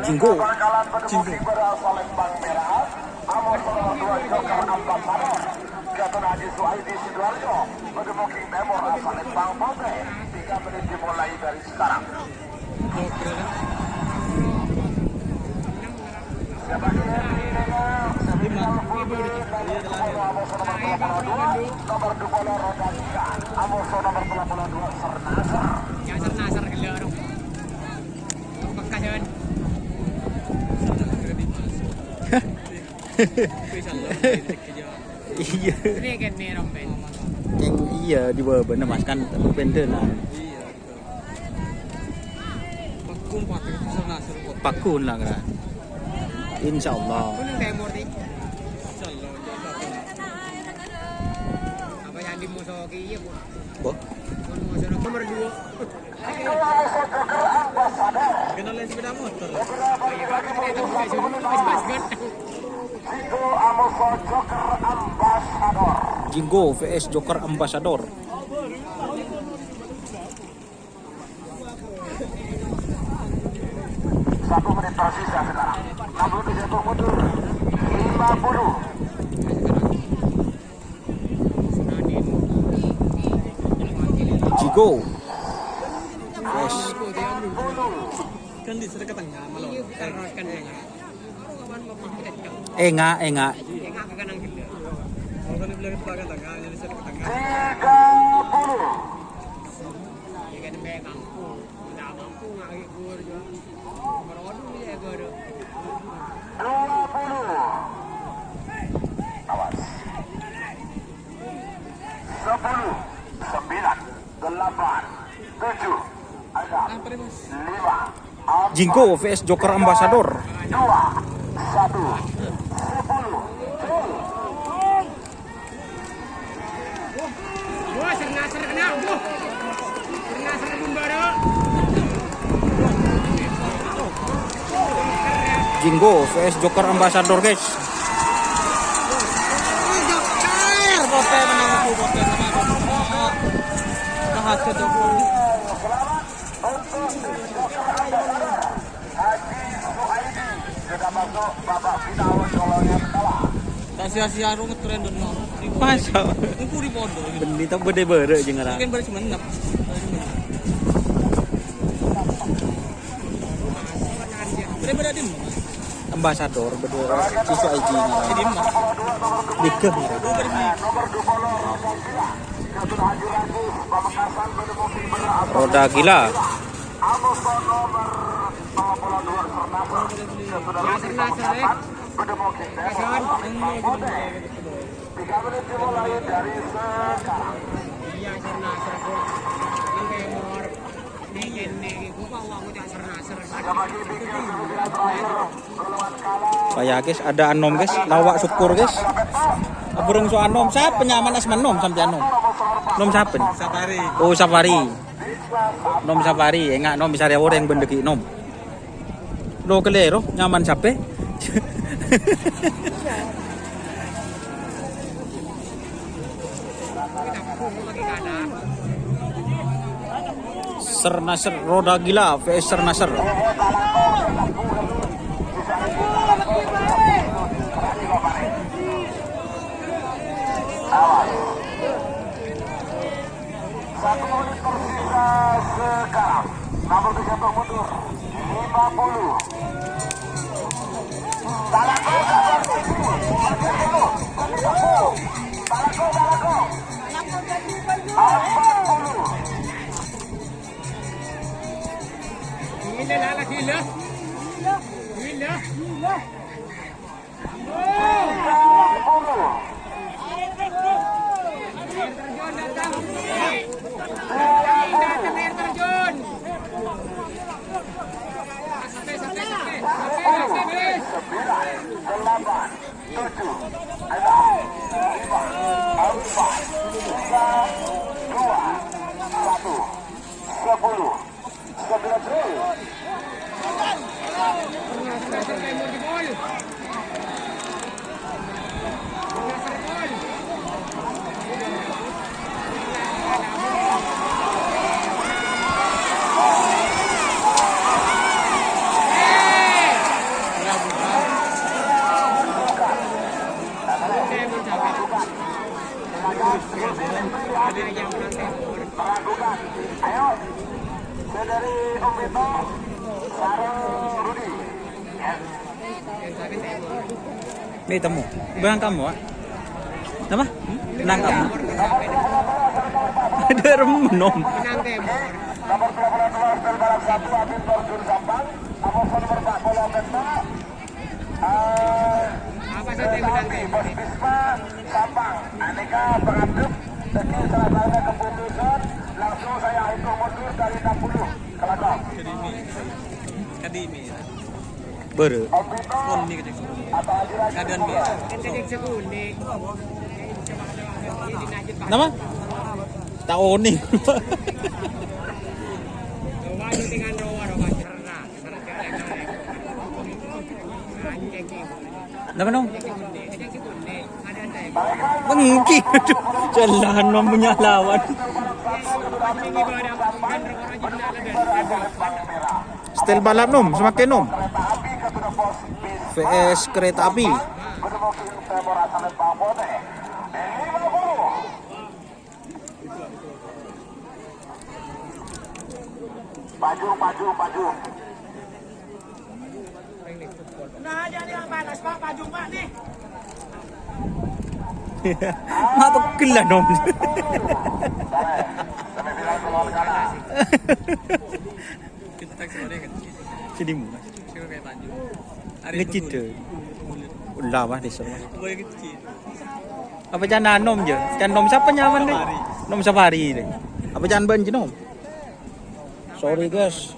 Jinggo. Iya. Ini kan nih rompen. Yang iya di bawah bener mas kan pendenan. Iya. Pakun pakai pisau nasir kok. Pakun lah kan. Insya Allah. Kuning temur nih. Insyaallah Apa yang dimusoki iya bu? Boh. Musoki nomor 2. kenal sepeda motor. Iya kan kita buka suruh pas kan. Jinggo vs Joker Ambassador. Satu menit tersisa sekarang. 67 mundur. 50. Jinggo. Vs Kan di ke tengah malah. Terus kan ya. Enga. Yang agak kanan kita. Kalau kan bilang ke tengah, jadi ke tengah. 30. Ya kan be kampung. Udah mampu ngaki gur juga. Merodu ya gur. 20. Awas. 10. 9. 8. 7. 6. 5. Jinggo vs Joker Ambassador. 2. 1. 10. Wah, ser kena, Bu. Ser bumbara. Jinggo vs Joker Ambassador guys. Joker, bote menang bote sama Joker. Hasil Joker. Sudah masuk babak final golongan kalah. Tak sia-sia ru ngetren dulu. Masa. Engku di podo. Bendi tak bede-bede jeung ngaran. Mungkin baru semenep. Beda dim. Ambassador berdua siswa IG ngaran. Dim. Dikeh ngaran. Roda gila. Nasir eh. Kasan. 3 menit dimulai dari sekarang. Iya ser pun. Kan temur. Nih gua uang udah ser. Bagi pikir kemungkinan terakhir golongan kalah. Saya guys ada anom guys, lawak syukur guys. Burung so anom siapa penyaman as menom sampai anom. Nom siapa? Safari. Oh safari. Nom safari, enggak nom bisa reward yang bendeki nom. Lo kelero nyaman siapa? Ser Nasr roda gila vs Ser Nasr. Satu menit tersisa sekarang. Nomor 30 mundur. 50. Balako. Balako. 40. Gila lah gila. 30. Terjun datang. Datang air terjun. Sampai. 9, 8, 7, 6, 5, 4, 3, 2, 1, 10, 19. Ini temu. Benang kamu, Pak. Apa? Benang kamu. Ada remenom. Benang Temor. Nomor 22 Stel Balap 1 Abin Torjun Sampang. Amoson Merpak Bola Bentak. Apa saja Benang Temor? Bisma Sampang. Aneka pengadep. Sekian salah satunya keputusan. Langsung saya hitung mundur dari 60. Kelakon. Kadimi. Ber. Kon ni kecek. Kadan bi. Kan kecek sekundi. Nama? Tahun nih. Wajib dengan rawa cerna. Nama nom? Kecek sekundi. Ada saya. Mengki. Jalan nom punya lawan. Stel balap nom, semakin nom. VS kereta api. Maju. Nah, jadi yang panas Pak, maju Pak nih. Matok gila nom. Kita tak sore kan. Sini mu. Sore kayak Tanjung. Ngecit tu. Ulah mah desa. Boy kecil. Apa jangan nom je? Jangan nom siapa nyaman deh? Nom safari deh. Apa jangan ben je nom? Sorry guys.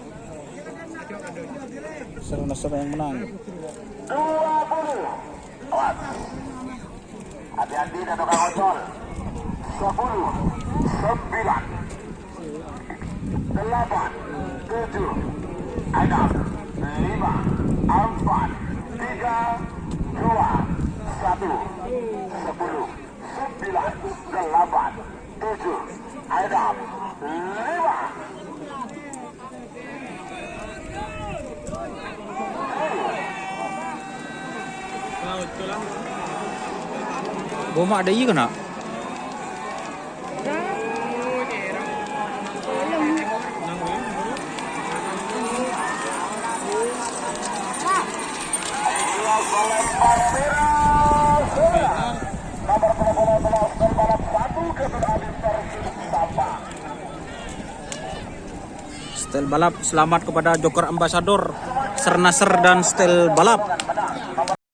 Seru nasab yang menang. 20. Awas. Hati-hati dan tukang ojol. 10, 9, 8, 7, 6, 5, 4, 3, 2, 1, 10, 9, 8, 7, 6, 5. Laut tu lah. Bomak ada iya kena? Stel balap, selamat kepada Joker Ambassador, Sernaser dan Stel balap.